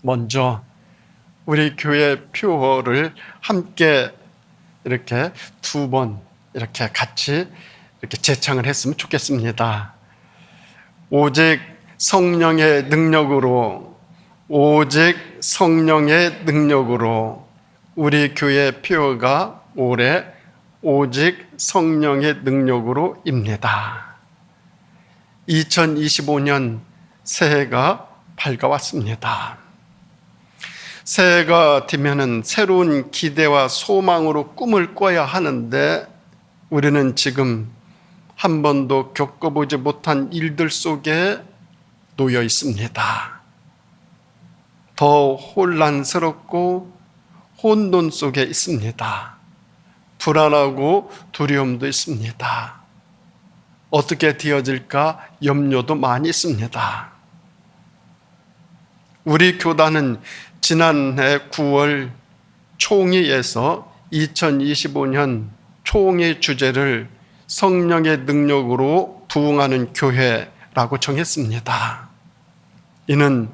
먼저 우리 교회 표어를 함께 이렇게 두 번 이렇게 같이 이렇게 제창을 했으면 좋겠습니다. 오직 성령의 능력으로, 오직 성령의 능력으로. 우리 교회 표어가 올해 오직 성령의 능력으로입니다. 2025년 새해가 밝아왔습니다. 새해가 되면은 새로운 기대와 소망으로 꿈을 꿔야 하는데 우리는 지금 한 번도 겪어보지 못한 일들 속에 놓여 있습니다. 더 혼란스럽고 혼돈 속에 있습니다. 불안하고 두려움도 있습니다. 어떻게 되어질까 염려도 많이 있습니다. 우리 교단은 지난해 9월 총회에서 2025년 총회 주제를 성령의 능력으로 부흥하는 교회라고 정했습니다. 이는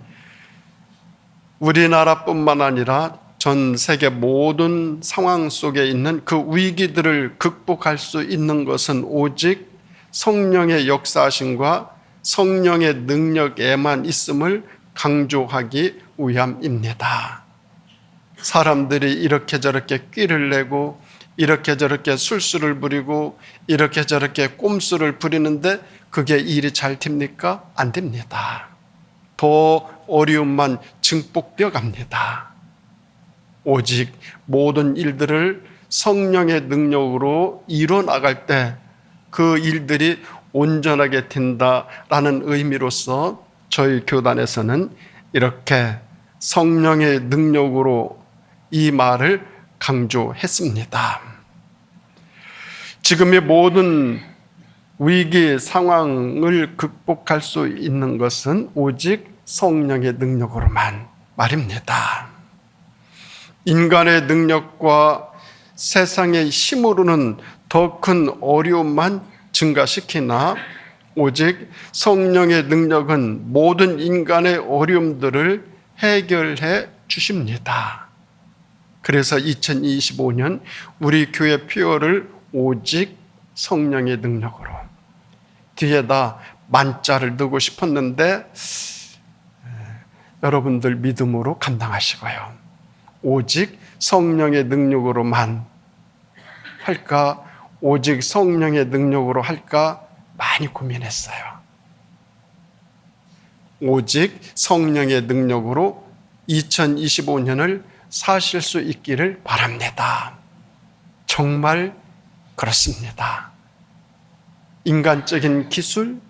우리나라뿐만 아니라 전 세계 모든 상황 속에 있는 그 위기들을 극복할 수 있는 것은 오직 성령의 역사하심과 성령의 능력에만 있음을 강조하기 위함입니다. 사람들이 이렇게 저렇게 꾀를 내고 이렇게 저렇게 술수를 부리고 이렇게 저렇게 꼼수를 부리는데 그게 일이 잘 됩니까? 안 됩니다. 더 어려움만 증폭되어 갑니다. 오직 모든 일들을 성령의 능력으로 이뤄나갈 때 그 일들이 온전하게 된다라는 의미로서 저희 교단에서는 이렇게 성령의 능력으로 이 말을 강조했습니다. 지금의 모든 위기 상황을 극복할 수 있는 것은 오직 성령의 능력으로만 말입니다. 인간의 능력과 세상의 힘으로는 더 큰 어려움만 증가시키나 오직 성령의 능력은 모든 인간의 어려움들을 해결해 주십니다. 그래서 2025년 우리 교회 표어를 오직 성령의 능력으로, 뒤에다 만자를 넣고 싶었는데 여러분들 믿음으로 감당하시고요. 오직 성령의 능력으로만 할까, 오직 성령의 능력으로 할까 많이 고민했어요. 오직 성령의 능력으로 2025년을 사실 수 있기를 바랍니다. 정말 그렇습니다. 인간적인 기술,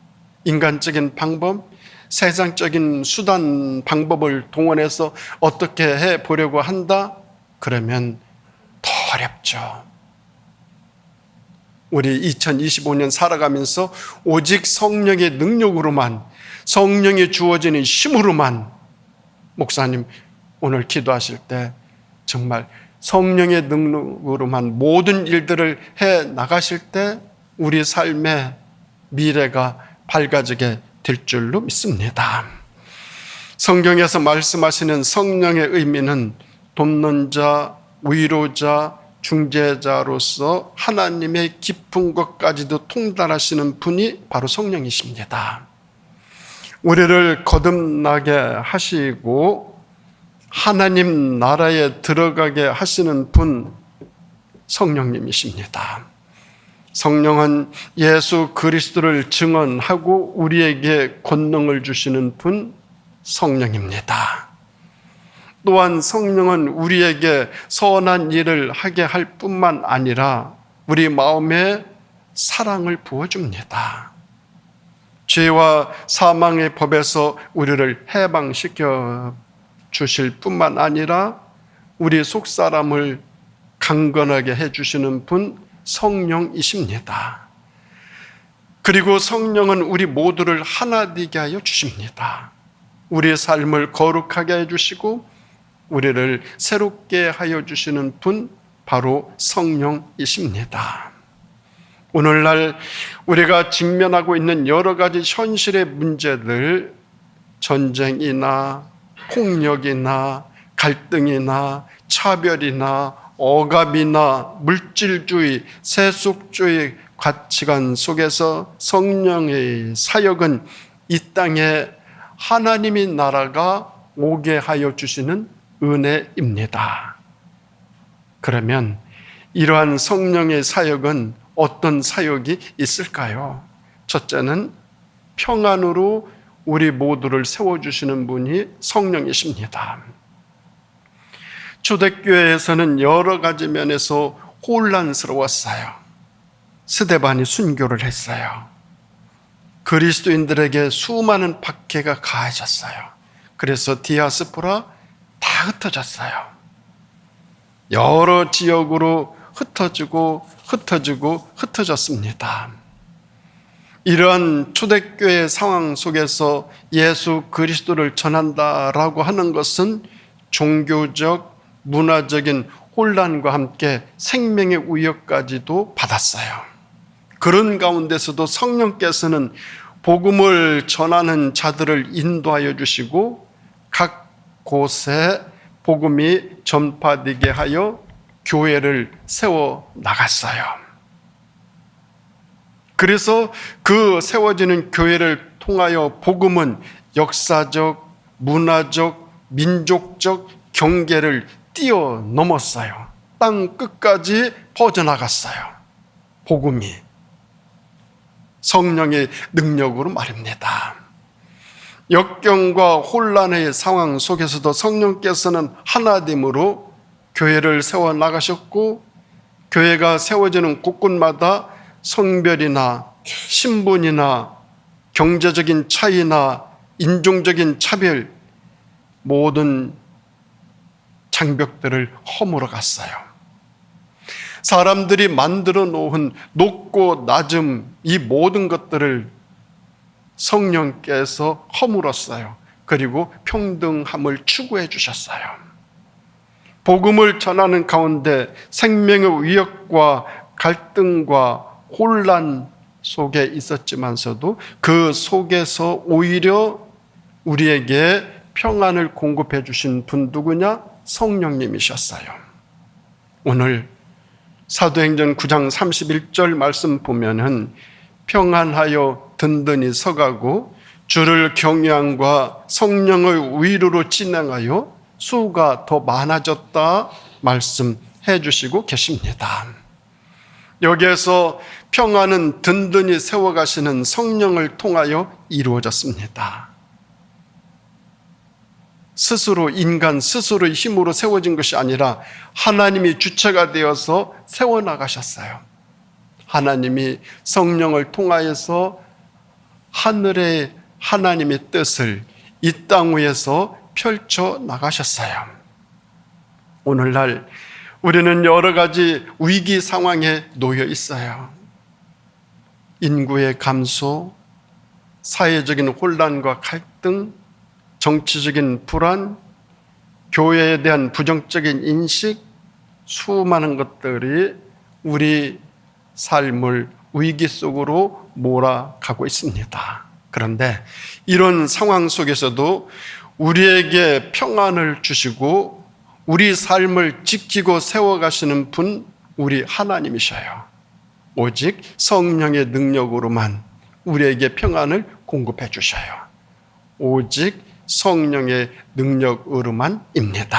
인간적인 방법, 세상적인 수단, 방법을 동원해서 어떻게 해보려고 한다? 그러면 더 어렵죠. 우리 2025년 살아가면서 오직 성령의 능력으로만, 성령이 주어지는 힘으로만, 목사님 오늘 기도하실 때 정말 성령의 능력으로만 모든 일들을 해 나가실 때 우리 삶의 미래가 밝아지게 될 줄로 믿습니다. 성경에서 말씀하시는 성령의 의미는 돕는 자, 위로자, 중재자로서 하나님의 깊은 것까지도 통달하시는 분이 바로 성령이십니다. 우리를 거듭나게 하시고 하나님 나라에 들어가게 하시는 분, 성령님이십니다. 성령은 예수 그리스도를 증언하고 우리에게 권능을 주시는 분, 성령입니다. 또한 성령은 우리에게 선한 일을 하게 할 뿐만 아니라 우리 마음에 사랑을 부어줍니다. 죄와 사망의 법에서 우리를 해방시켜 주실 뿐만 아니라 우리 속사람을 강건하게 해주시는 분, 성령이십니다. 그리고 성령은 우리 모두를 하나 되게 하여 주십니다. 우리의 삶을 거룩하게 해주시고 우리를 새롭게 하여 주시는 분, 바로 성령이십니다. 오늘날 우리가 직면하고 있는 여러 가지 현실의 문제들, 전쟁이나 폭력이나 갈등이나 차별이나 억압이나 물질주의, 세속주의 가치관 속에서 성령의 사역은 이 땅에 하나님의 나라가 오게 하여 주시는 은혜입니다. 그러면 이러한 성령의 사역은 어떤 사역이 있을까요? 첫째는 평안으로 우리 모두를 세워주시는 분이 성령이십니다. 초대교회에서는 여러 가지 면에서 혼란스러웠어요. 스데반이 순교를 했어요. 그리스도인들에게 수많은 박해가 가해졌어요. 그래서 디아스포라 다 흩어졌어요. 여러 지역으로 흩어졌습니다. 이러한 초대교회의 상황 속에서 예수 그리스도를 전한다라고 하는 것은 종교적, 문화적인 혼란과 함께 생명의 위협까지도 받았어요. 그런 가운데서도 성령께서는 복음을 전하는 자들을 인도하여 주시고 각 곳에 복음이 전파되게 하여 교회를 세워 나갔어요. 그래서 그 세워지는 교회를 통하여 복음은 역사적, 문화적, 민족적 경계를 뛰어넘었어요. 땅 끝까지 퍼져나갔어요. 복음이 성령의 능력으로 말입니다. 역경과 혼란의 상황 속에서도 성령께서는 하나됨으로 교회를 세워나가셨고, 교회가 세워지는 곳곳마다 성별이나 신분이나 경제적인 차이나 인종적인 차별, 모든 장벽들을 허물어 갔어요. 사람들이 만들어 놓은 높고 낮음, 이 모든 것들을 성령께서 허물었어요. 그리고 평등함을 추구해 주셨어요. 복음을 전하는 가운데 생명의 위협과 갈등과 혼란 속에 있었지만서도 그 속에서 오히려 우리에게 평안을 공급해 주신 분 누구냐? 성령님이셨어요. 오늘 사도행전 9장 31절 말씀 보면은 평안하여 든든히 서가고 주를 경외함과 성령의 위로로 진행하여 수가 더 많아졌다 말씀해 주시고 계십니다. 여기에서 평안은 든든히 세워가시는 성령을 통하여 이루어졌습니다. 인간 스스로의 힘으로 세워진 것이 아니라 하나님이 주체가 되어서 세워나가셨어요. 하나님이 성령을 통하여서 하늘의 하나님의 뜻을 이 땅 위에서 펼쳐 나가셨어요. 오늘날 우리는 여러 가지 위기 상황에 놓여 있어요. 인구의 감소, 사회적인 혼란과 갈등, 정치적인 불안, 교회에 대한 부정적인 인식, 수많은 것들이 우리 삶을 위기 속으로 몰아가고 있습니다. 그런데 이런 상황 속에서도 우리에게 평안을 주시고 우리 삶을 지키고 세워가시는 분, 우리 하나님이셔요. 오직 성령의 능력으로만 우리에게 평안을 공급해 주셔요. 오직 성령의 능력으로만입니다.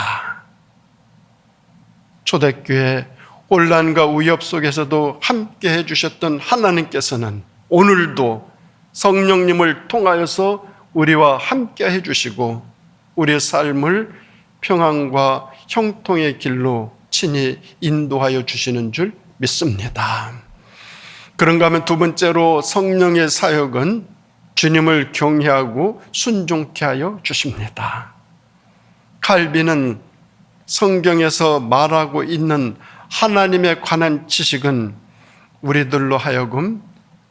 초대교회 혼란과 위협 속에서도 함께 해주셨던 하나님께서는 오늘도 성령님을 통하여서 우리와 함께 해주시고 우리의 삶을 평안과 형통의 길로 친히 인도하여 주시는 줄 믿습니다. 그런가 하면 두 번째로 성령의 사역은 주님을 경외하고 순종케 하여 주십니다. 칼빈은 성경에서 말하고 있는 하나님에 관한 지식은 우리들로 하여금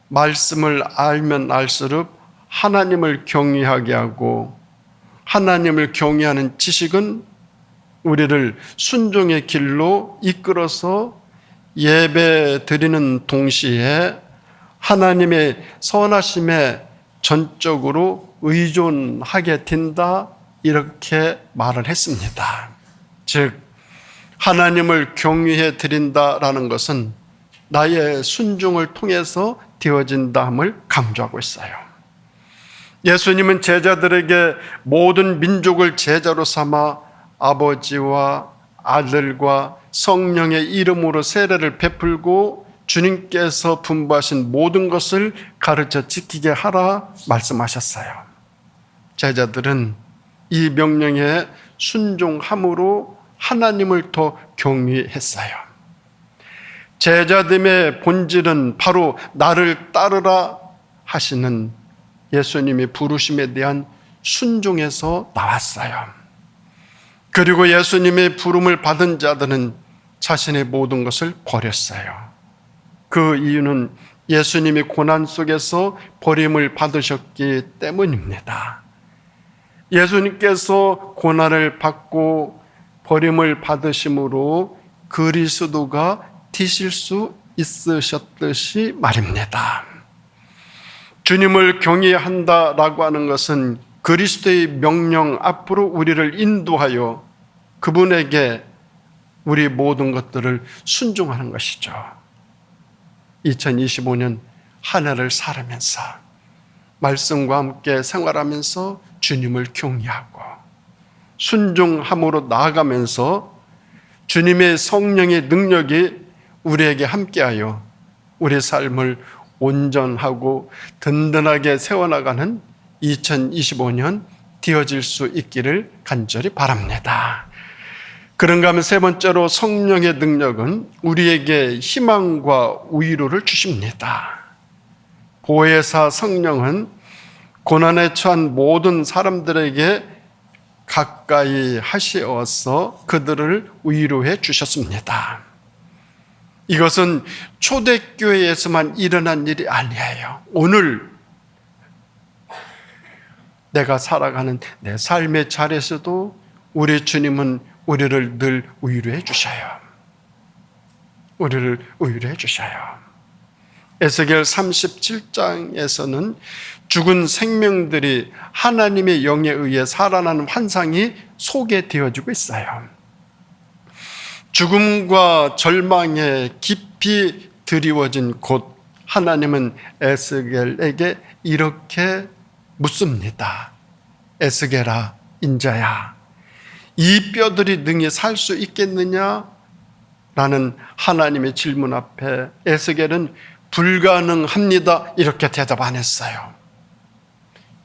말씀을 알면 알수록 하나님을 경외하게 하고, 하나님을 경외하는 지식은 우리를 순종의 길로 이끌어서 예배 드리는 동시에 하나님의 선하심에 전적으로 의존하게 된다 이렇게 말을 했습니다. 즉 하나님을 경외해 드린다라는 것은 나의 순종을 통해서 되어진다함을 강조하고 있어요. 예수님은 제자들에게 모든 민족을 제자로 삼아 아버지와 아들과 성령의 이름으로 세례를 베풀고 주님께서 분부하신 모든 것을 가르쳐 지키게 하라 말씀하셨어요. 제자들은 이 명령에 순종함으로 하나님을 더 경외했어요. 제자됨의 본질은 바로 나를 따르라 하시는 예수님의 부르심에 대한 순종에서 나왔어요. 그리고 예수님의 부름을 받은 자들은 자신의 모든 것을 버렸어요. 그 이유는 예수님이 고난 속에서 버림을 받으셨기 때문입니다. 예수님께서 고난을 받고 버림을 받으심으로 그리스도가 되실 수 있으셨듯이 말입니다. 주님을 경외한다라고 하는 것은 그리스도의 명령 앞으로 우리를 인도하여 그분에게 우리 모든 것들을 순종하는 것이죠. 2025년 한 해를 살아면서 말씀과 함께 생활하면서 주님을 경외하고 순종함으로 나아가면서 주님의 성령의 능력이 우리에게 함께하여 우리 삶을 온전하고 든든하게 세워나가는 2025년 되어질 수 있기를 간절히 바랍니다. 그런가 하면 세 번째로 성령의 능력은 우리에게 희망과 위로를 주십니다. 보혜사 성령은 고난에 처한 모든 사람들에게 가까이 하시어서 그들을 위로해 주셨습니다. 이것은 초대교회에서만 일어난 일이 아니에요. 오늘 내가 살아가는 내 삶의 자리에서도 우리 주님은 우리를 늘 위로해 주셔요. 우리를 위로해 주셔요. 에스겔 37장에서는 죽은 생명들이 하나님의 영에 의해 살아나는 환상이 소개되어지고 있어요. 죽음과 절망에 깊이 드리워진 곳, 하나님은 에스겔에게 이렇게 묻습니다. 에스겔아, 인자야, 이 뼈들이 능히 살 수 있겠느냐? 라는 하나님의 질문 앞에 에스겔은 불가능합니다, 이렇게 대답 안 했어요.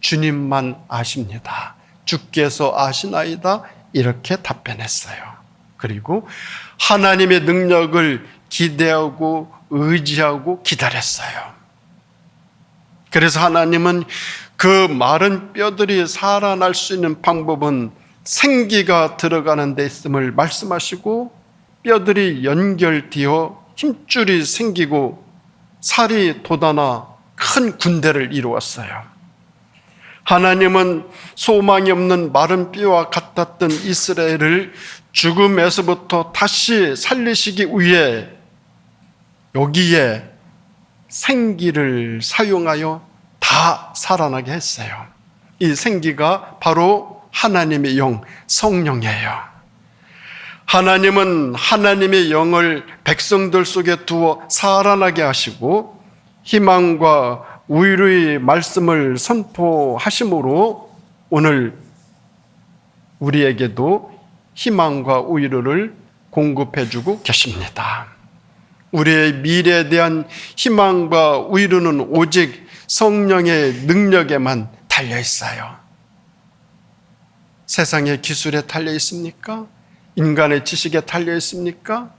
주님만 아십니다. 주께서 아시나이다, 이렇게 답변했어요. 그리고 하나님의 능력을 기대하고 의지하고 기다렸어요. 그래서 하나님은 그 마른 뼈들이 살아날 수 있는 방법은 생기가 들어가는 데 있음을 말씀하시고 뼈들이 연결되어 힘줄이 생기고 살이 돋아나 큰 군대를 이루었어요. 하나님은 소망이 없는 마른 뼈와 같았던 이스라엘을 죽음에서부터 다시 살리시기 위해 여기에 생기를 사용하여 다 살아나게 했어요. 이 생기가 바로 하나님의 영, 성령이에요. 하나님은 하나님의 영을 백성들 속에 두어 살아나게 하시고 희망과 위로의 말씀을 선포하심으로 오늘 우리에게도 희망과 위로를 공급해주고 계십니다. 우리의 미래에 대한 희망과 위로는 오직 성령의 능력에만 달려 있어요. 세상의 기술에 달려 있습니까? 인간의 지식에 달려 있습니까?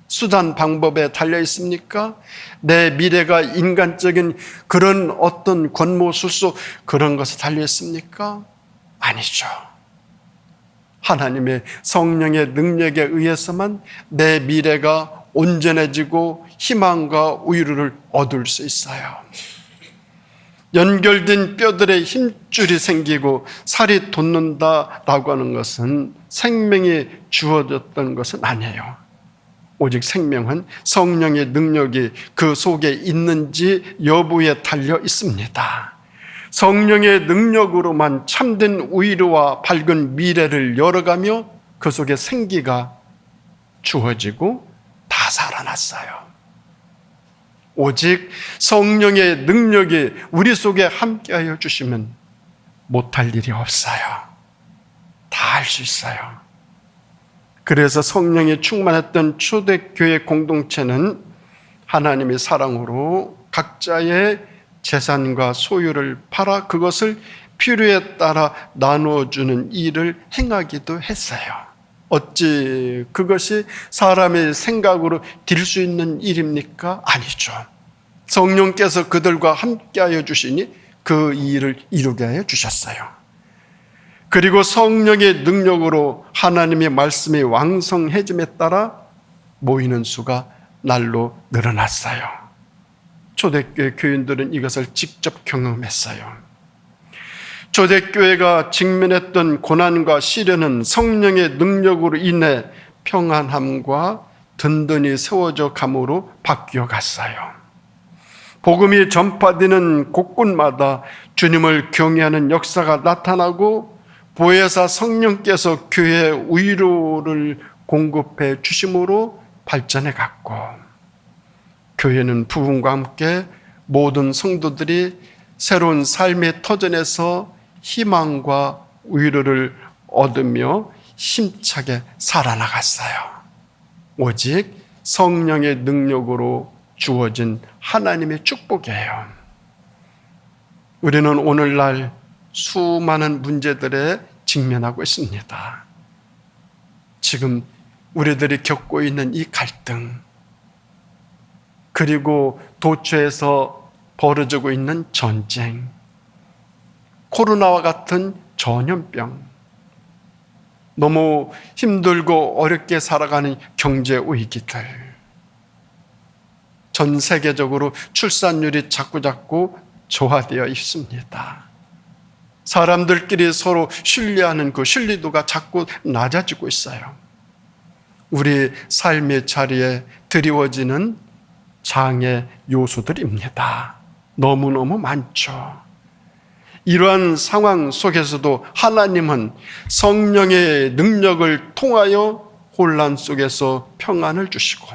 수단 방법에 달려 있습니까? 내 미래가 인간적인 그런 어떤 권모술수 그런 것에 달려 있습니까? 아니죠. 하나님의 성령의 능력에 의해서만 내 미래가 온전해지고 희망과 위로를 얻을 수 있어요. 연결된 뼈들의 힘줄이 생기고 살이 돋는다라고 하는 것은 생명이 주어졌던 것은 아니에요. 오직 생명은 성령의 능력이 그 속에 있는지 여부에 달려 있습니다. 성령의 능력으로만 참된 의로와 밝은 미래를 열어가며 그 속에 생기가 주어지고 다 살아났어요. 오직 성령의 능력이 우리 속에 함께하여 주시면 못할 일이 없어요. 다 할 수 있어요. 그래서 성령이 충만했던 초대교회 공동체는 하나님의 사랑으로 각자의 재산과 소유를 팔아 그것을 필요에 따라 나누어주는 일을 행하기도 했어요. 어찌 그것이 사람의 생각으로 될 수 있는 일입니까? 아니죠. 성령께서 그들과 함께하여 주시니 그 일을 이루게 하여 주셨어요. 그리고 성령의 능력으로 하나님의 말씀이 왕성해짐에 따라 모이는 수가 날로 늘어났어요. 초대교회 교인들은 이것을 직접 경험했어요. 초대교회가 직면했던 고난과 시련은 성령의 능력으로 인해 평안함과 든든히 세워져 감으로 바뀌어 갔어요. 복음이 전파되는 곳곳마다 주님을 경외하는 역사가 나타나고 보혜사 성령께서 교회의 위로를 공급해 주심으로 발전해 갔고, 교회는 부흥과 함께 모든 성도들이 새로운 삶의 터전에서 희망과 위로를 얻으며 힘차게 살아나갔어요. 오직 성령의 능력으로 주어진 하나님의 축복이에요. 우리는 오늘날 수많은 문제들에 직면하고 있습니다. 지금 우리들이 겪고 있는 이 갈등, 그리고 도처에서 벌어지고 있는 전쟁, 코로나와 같은 전염병, 너무 힘들고 어렵게 살아가는 경제 위기들, 전 세계적으로 출산율이 자꾸자꾸 저하되어 있습니다. 사람들끼리 서로 신뢰하는 그 신뢰도가 자꾸 낮아지고 있어요. 우리 삶의 자리에 드리워지는 장애 요소들입니다. 너무너무 많죠. 이러한 상황 속에서도 하나님은 성령의 능력을 통하여 혼란 속에서 평안을 주시고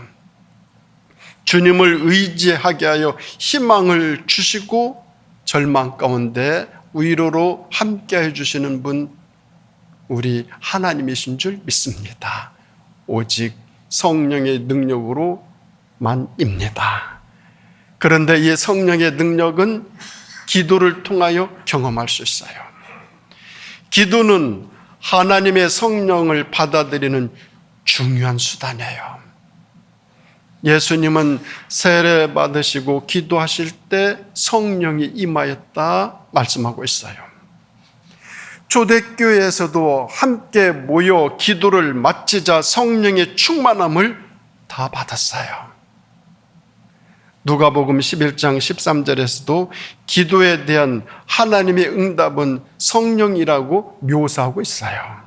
주님을 의지하게 하여 희망을 주시고 절망 가운데 위로로 함께해 주시는 분, 우리 하나님이신 줄 믿습니다. 오직 성령의 능력으로만입니다. 그런데 이 성령의 능력은 기도를 통하여 경험할 수 있어요. 기도는 하나님의 성령을 받아들이는 중요한 수단이에요. 예수님은 세례 받으시고 기도하실 때 성령이 임하였다 말씀하고 있어요. 초대교회에서도 함께 모여 기도를 마치자 성령의 충만함을 다 받았어요. 누가복음 11장 13절에서도 기도에 대한 하나님의 응답은 성령이라고 묘사하고 있어요.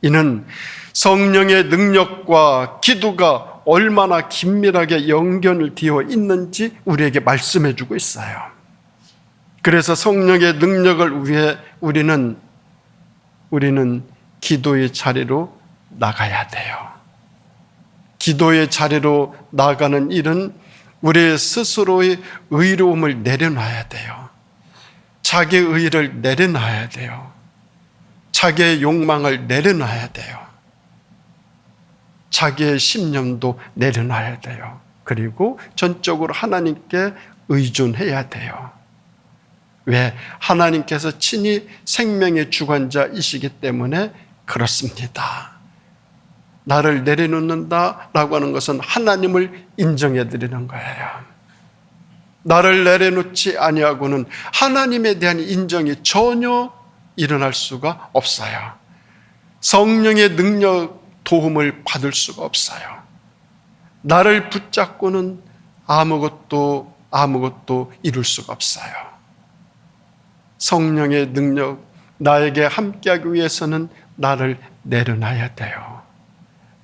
이는 성령의 능력과 기도가 얼마나 긴밀하게 연결되어 있는지 우리에게 말씀해 주고 있어요. 그래서 성령의 능력을 위해 우리는 기도의 자리로 나가야 돼요. 기도의 자리로 나가는 일은 우리 스스로의 의로움을 내려놔야 돼요. 자기의 의를 내려놔야 돼요. 자기의 욕망을 내려놔야 돼요. 자기의 신념도 내려놔야 돼요. 그리고 전적으로 하나님께 의존해야 돼요. 왜? 하나님께서 친히 생명의 주관자이시기 때문에 그렇습니다. 나를 내려놓는다라고 하는 것은 하나님을 인정해 드리는 거예요. 나를 내려놓지 아니하고는 하나님에 대한 인정이 전혀 일어날 수가 없어요. 성령의 능력 도움을 받을 수가 없어요. 나를 붙잡고는 아무것도 이룰 수가 없어요. 성령의 능력, 나에게 함께하기 위해서는 나를 내려놔야 돼요.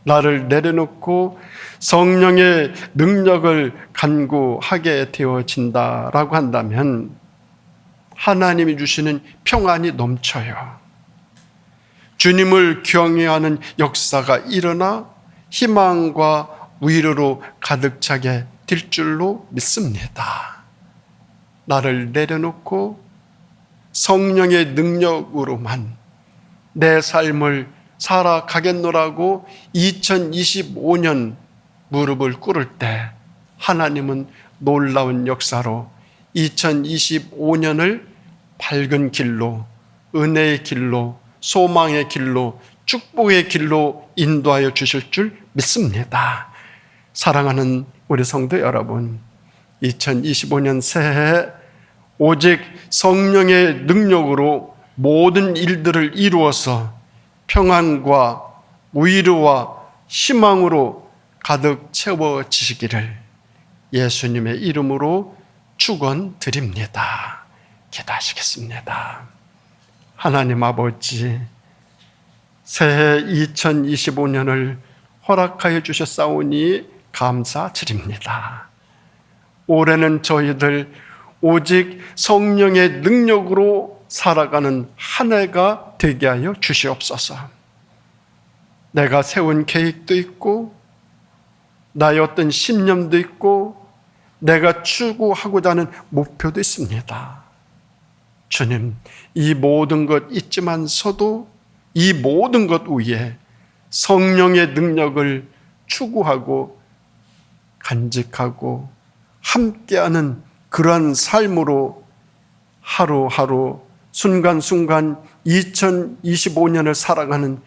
나를 내려놓고 성령의 능력을 간구하게 되어진다라고 한다면 하나님이 주시는 평안이 넘쳐요. 주님을 경외하는 역사가 일어나 희망과 위로로 가득 차게 될 줄로 믿습니다. 나를 내려놓고 성령의 능력으로만 내 삶을 살아가겠노라고 2025년 무릎을 꿇을 때 하나님은 놀라운 역사로 2025년을 밝은 길로, 은혜의 길로, 소망의 길로, 축복의 길로 인도하여 주실 줄 믿습니다. 사랑하는 우리 성도 여러분, 2025년 새해 오직 성령의 능력으로 모든 일들을 이루어서 평안과 위로와 희망으로 가득 채워지시기를 예수님의 이름으로 축원드립니다. 기도하시겠습니다. 하나님 아버지, 새해 2025년을 허락하여 주셨사오니 감사드립니다. 올해는 저희들 오직 성령의 능력으로 살아가는 한 해가 되게 하여 주시옵소서. 내가 세운 계획도 있고 나의 어떤 신념도 있고 내가 추구하고자 하는 목표도 있습니다. 주님, 이 모든 것 있지만서도 이 모든 것 위에 성령의 능력을 추구하고 간직하고 함께하는 그러한 삶으로 하루하루 순간순간 2025년을 살아가는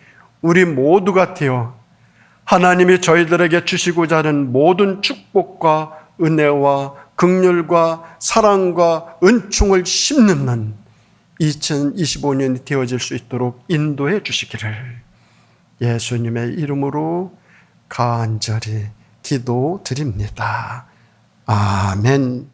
우리 모두가 되어 하나님이 저희들에게 주시고자 하는 모든 축복과 은혜와 긍휼과 사랑과 은총을 심는 2025년이 되어질 수 있도록 인도해 주시기를 예수님의 이름으로 간절히 기도드립니다. 아멘.